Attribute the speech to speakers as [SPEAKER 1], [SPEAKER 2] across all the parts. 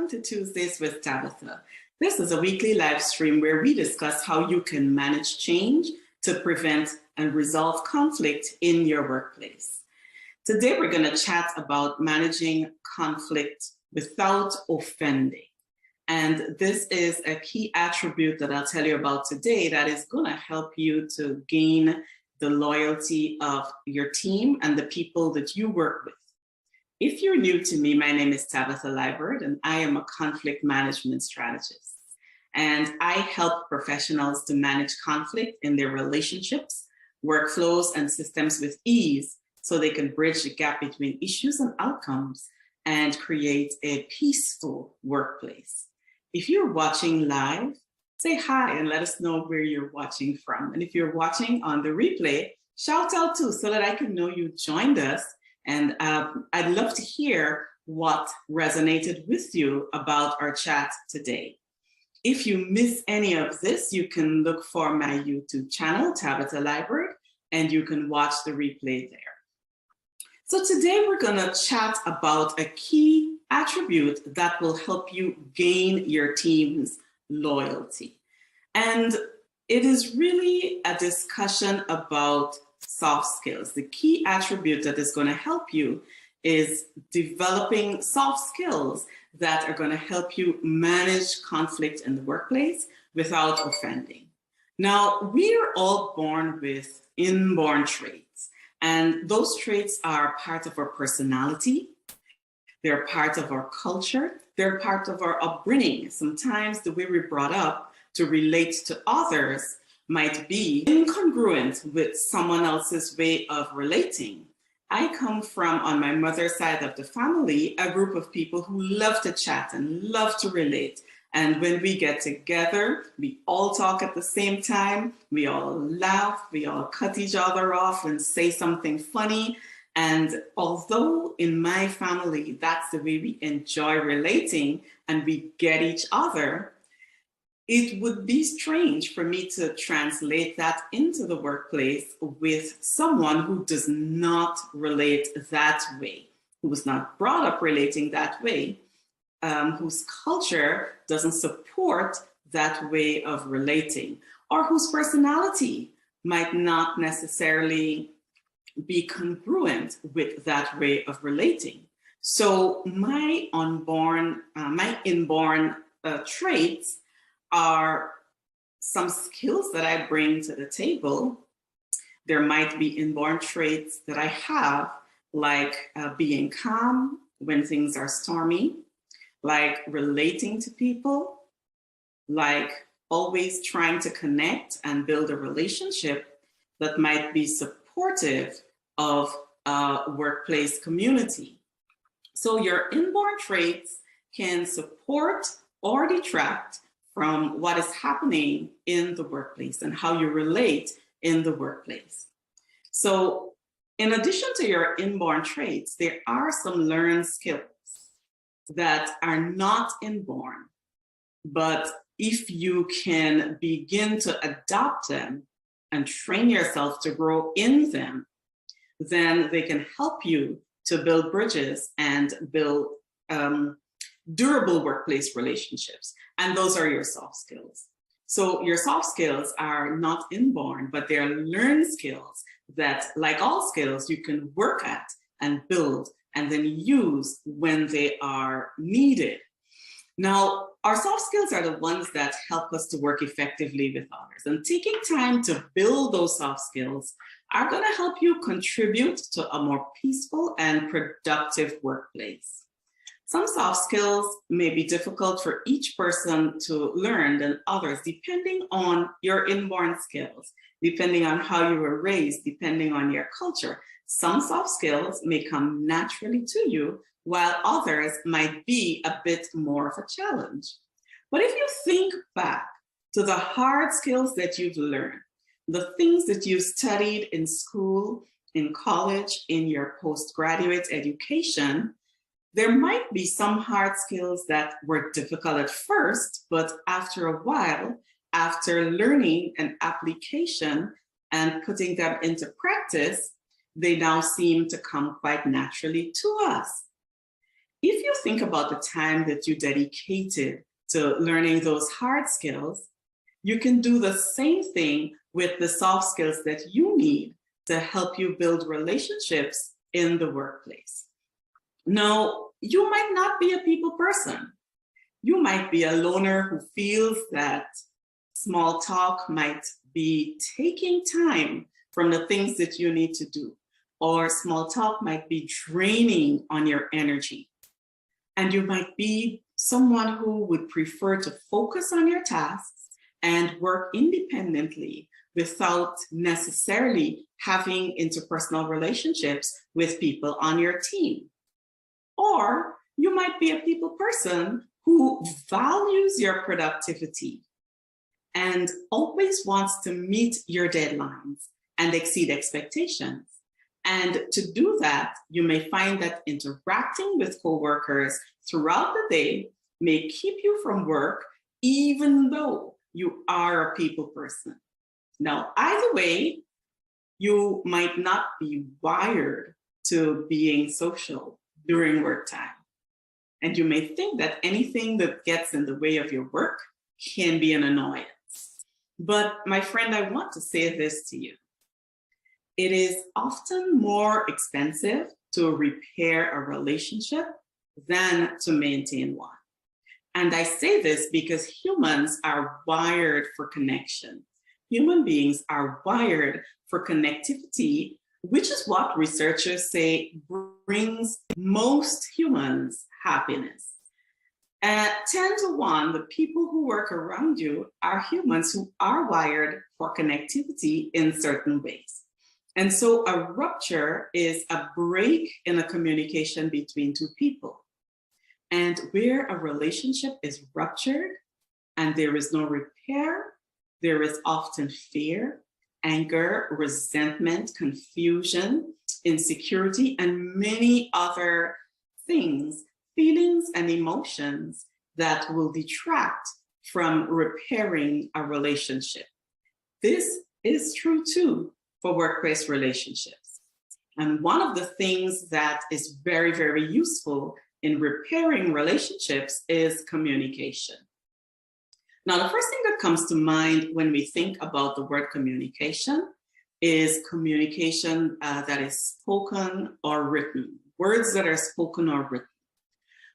[SPEAKER 1] welcome to Tuesdays with Tabitha. This is a weekly live stream where we discuss how you can manage change to prevent and resolve conflict in your workplace. Today, we're going to chat about managing conflict without offending. And this is a key attribute that I'll tell you about today that is going to help you to gain the loyalty of your team and the people that you work with. If you're new to me, my name is Tabitha Livestream, and I am a conflict management strategist. And I help professionals to manage conflict in their relationships, workflows, and systems with ease so they can bridge the gap between issues and outcomes and create a peaceful workplace. If you're watching live, say hi and let us know where you're watching from. And if you're watching on the replay, shout out too so that I can know you joined us. And I'd love to hear what resonated with you about our chat today. If you miss any of this, you can look for my YouTube channel, Tabitha Livestream, and you can watch the replay there. So today we're going to chat about a key attribute that will help you gain your team's loyalty. And it is really a discussion about soft skills. The key attribute that is going to help you is developing soft skills that are going to help you manage conflict in the workplace without offending. Now, we are all born with inborn traits, and those traits are part of our personality. They're part of our culture. They're part of our upbringing. Sometimes the way we're brought up to relate to others might be incongruent with someone else's way of relating. I come from, on my mother's side of the family, a group of people who love to chat and love to relate. And when we get together, we all talk at the same time, we all laugh, we all cut each other off and say something funny. And although in my family, that's the way we enjoy relating and we get each other, it would be strange for me to translate that into the workplace with someone who does not relate that way, who was not brought up relating that way, whose culture doesn't support that way of relating, or whose personality might not necessarily be congruent with that way of relating. So my inborn traits are some skills that I bring to the table. There might be inborn traits that I have, like being calm when things are stormy, like relating to people, like always trying to connect and build a relationship that might be supportive of a workplace community. So your inborn traits can support or detract from what is happening in the workplace and how you relate in the workplace. So in addition to your inborn traits, there are some learned skills that are not inborn, but if you can begin to adopt them and train yourself to grow in them, then they can help you to build bridges and build durable workplace relationships. And those are your soft skills. So your soft skills are not inborn, but they're learned skills that, like all skills, you can work at and build and then use when they are needed. Now, our soft skills are the ones that help us to work effectively with others. And taking time to build those soft skills are going to help you contribute to a more peaceful and productive workplace. Some soft skills may be difficult for each person to learn than others, depending on your inborn skills, depending on how you were raised, depending on your culture. Some soft skills may come naturally to you, while others might be a bit more of a challenge. But if you think back to the hard skills that you've learned, the things that you've studied in school, in college, in your postgraduate education, there might be some hard skills that were difficult at first, but after a while, after learning an application and putting them into practice, they now seem to come quite naturally to us. if you think about the time that you dedicated to learning those hard skills, you can do the same thing with the soft skills that you need to help you build relationships in the workplace. Now, you might not be a people person. You might be a loner who feels that small talk might be taking time from the things that you need to do, or small talk might be draining on your energy. And you might be someone who would prefer to focus on your tasks and work independently without necessarily having interpersonal relationships with people on your team. Or you might be a people person who values your productivity and always wants to meet your deadlines and exceed expectations. And to do that, you may find that interacting with coworkers throughout the day may keep you from work, even though you are a people person. Now, either way, you might not be wired to being social during work time. And you may think that anything that gets in the way of your work can be an annoyance. But my friend, I want to say this to you. It is often more expensive to repair a relationship than to maintain one. And I say this because humans are wired for connection. Human beings are wired for connectivity, which is what researchers say brings most humans happiness. At 10 to 1, the people who work around you are humans who are wired for connectivity in certain ways. And so a rupture is a break in a communication between two people. And where a relationship is ruptured and there is no repair, there is often fear, anger, resentment, confusion, insecurity, and many other things, feelings and emotions that will detract from repairing a relationship. This is true too for workplace relationships. And one of the things that is very, very useful in repairing relationships is communication. Now, the first thing that comes to mind when we think about the word communication is communication that is spoken or written, words that are spoken or written.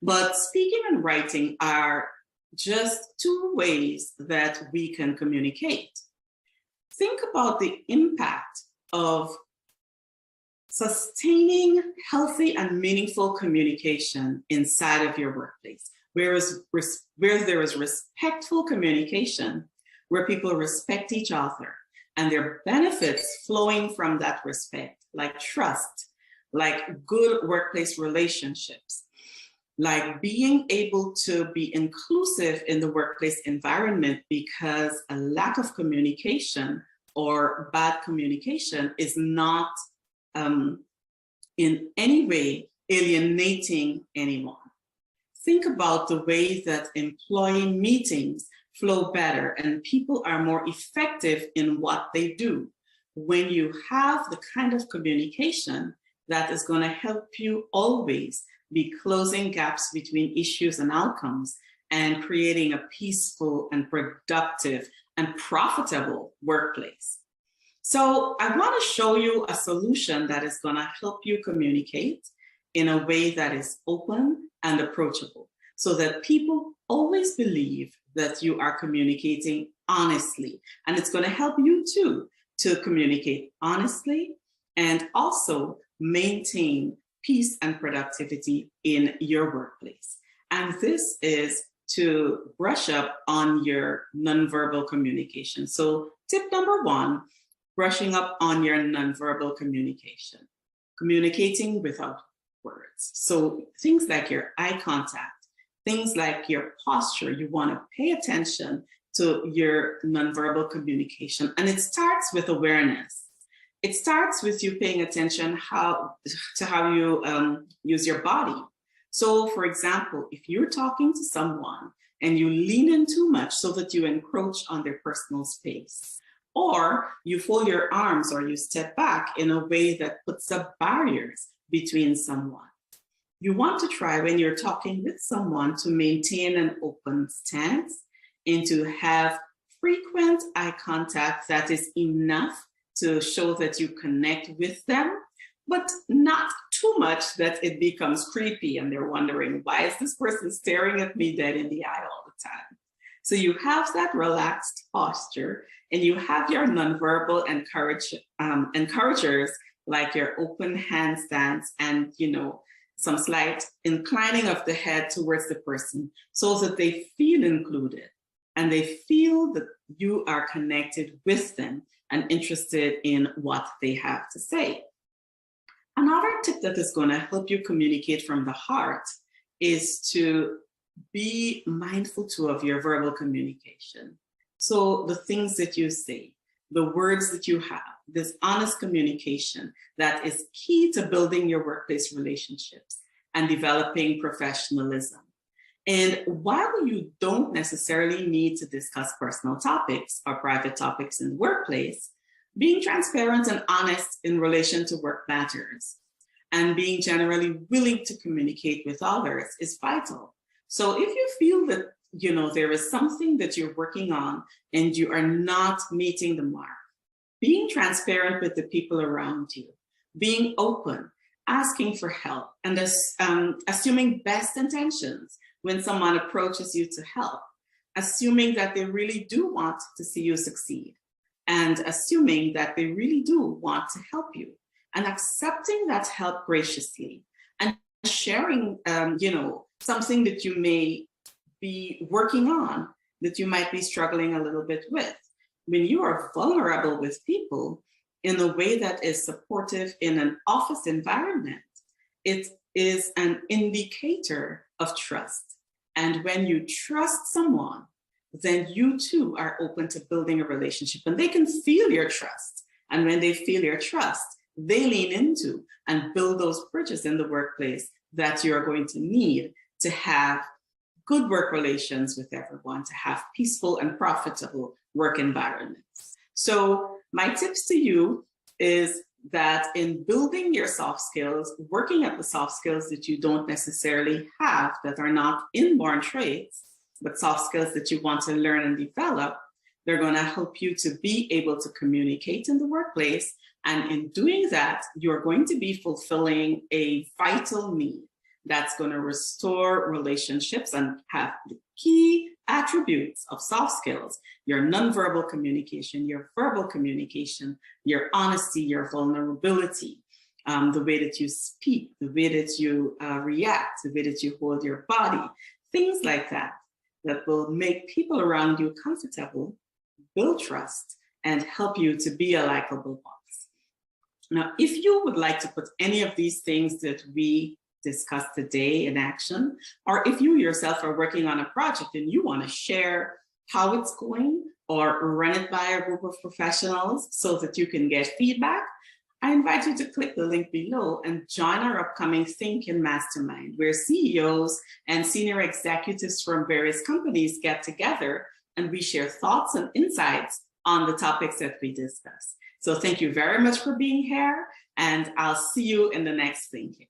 [SPEAKER 1] But speaking and writing are just two ways that we can communicate. Think about the impact of sustaining healthy and meaningful communication inside of your workplace, where there is respectful communication, where people respect each other, and there are benefits flowing from that respect, like trust, like good workplace relationships, like being able to be inclusive in the workplace environment, because a lack of communication or bad communication is not in any way alienating anyone. Think about the way that employee meetings flow better and people are more effective in what they do when you have the kind of communication that is going to help you always be closing gaps between issues and outcomes and creating a peaceful and productive and profitable workplace. So I want to show you a solution that is going to help you communicate in a way that is open and approachable, so that people always believe that you are communicating honestly. And it's going to help you too to communicate honestly and also maintain peace and productivity in your workplace. And this is to brush up on your nonverbal communication. So tip number 1, brushing up on your nonverbal communication, communicating without words. So things like your eye contact, things like your posture, you want to pay attention to your nonverbal communication. And it starts with awareness. It starts with you paying attention to how you use your body. So for example, if you're talking to someone and you lean in too much so that you encroach on their personal space, or you fold your arms or you step back in a way that puts up barriers between someone, You want to try when you're talking with someone to maintain an open stance and to have frequent eye contact that is enough to show that you connect with them, but not too much that it becomes creepy and they're wondering, why is this person staring at me dead in the eye all the time? So you have that relaxed posture, and you have your nonverbal encouragers, like your open hand stance and, some slight inclining of the head towards the person so that they feel included and they feel that you are connected with them and interested in what they have to say. Another tip that is going to help you communicate from the heart is to be mindful too of your verbal communication. So the things that you say, the words that you have, this honest communication that is key to building your workplace relationships and developing professionalism. And while you don't necessarily need to discuss personal topics or private topics in the workplace, being transparent and honest in relation to work matters and being generally willing to communicate with others is vital. So if you feel that there is something that you're working on and you are not meeting the mark, being transparent with the people around you, being open, asking for help, and assuming best intentions when someone approaches you to help, assuming that they really do want to see you succeed, and assuming that they really do want to help you, and accepting that help graciously, and sharing, something that you may be working on, that you might be struggling a little bit with. When you are vulnerable with people in a way that is supportive in an office environment, it is an indicator of trust. And when you trust someone, then you too are open to building a relationship, and they can feel your trust. And when they feel your trust, they lean into and build those bridges in the workplace that you're going to need to have good work relations with everyone, to have peaceful and profitable work environments. So my tips to you is that in building your soft skills, working at the soft skills that you don't necessarily have, that are not inborn traits, but soft skills that you want to learn and develop, they're going to help you to be able to communicate in the workplace. And in doing that, you're going to be fulfilling a vital need that's going to restore relationships and have the key attributes of soft skills: your nonverbal communication, your verbal communication, your honesty, your vulnerability, the way that you speak, the way that you react, the way that you hold your body, things like that, that will make people around you comfortable, build trust, and help you to be a likable boss. Now, if you would like to put any of these things that we discussed today in action, or if you yourself are working on a project and you want to share how it's going or run it by a group of professionals so that you can get feedback, I invite you to click the link below and join our upcoming Thinking Mastermind, where CEOs and senior executives from various companies get together and we share thoughts and insights on the topics that we discuss. So thank you very much for being here, and I'll see you in the next Thinking.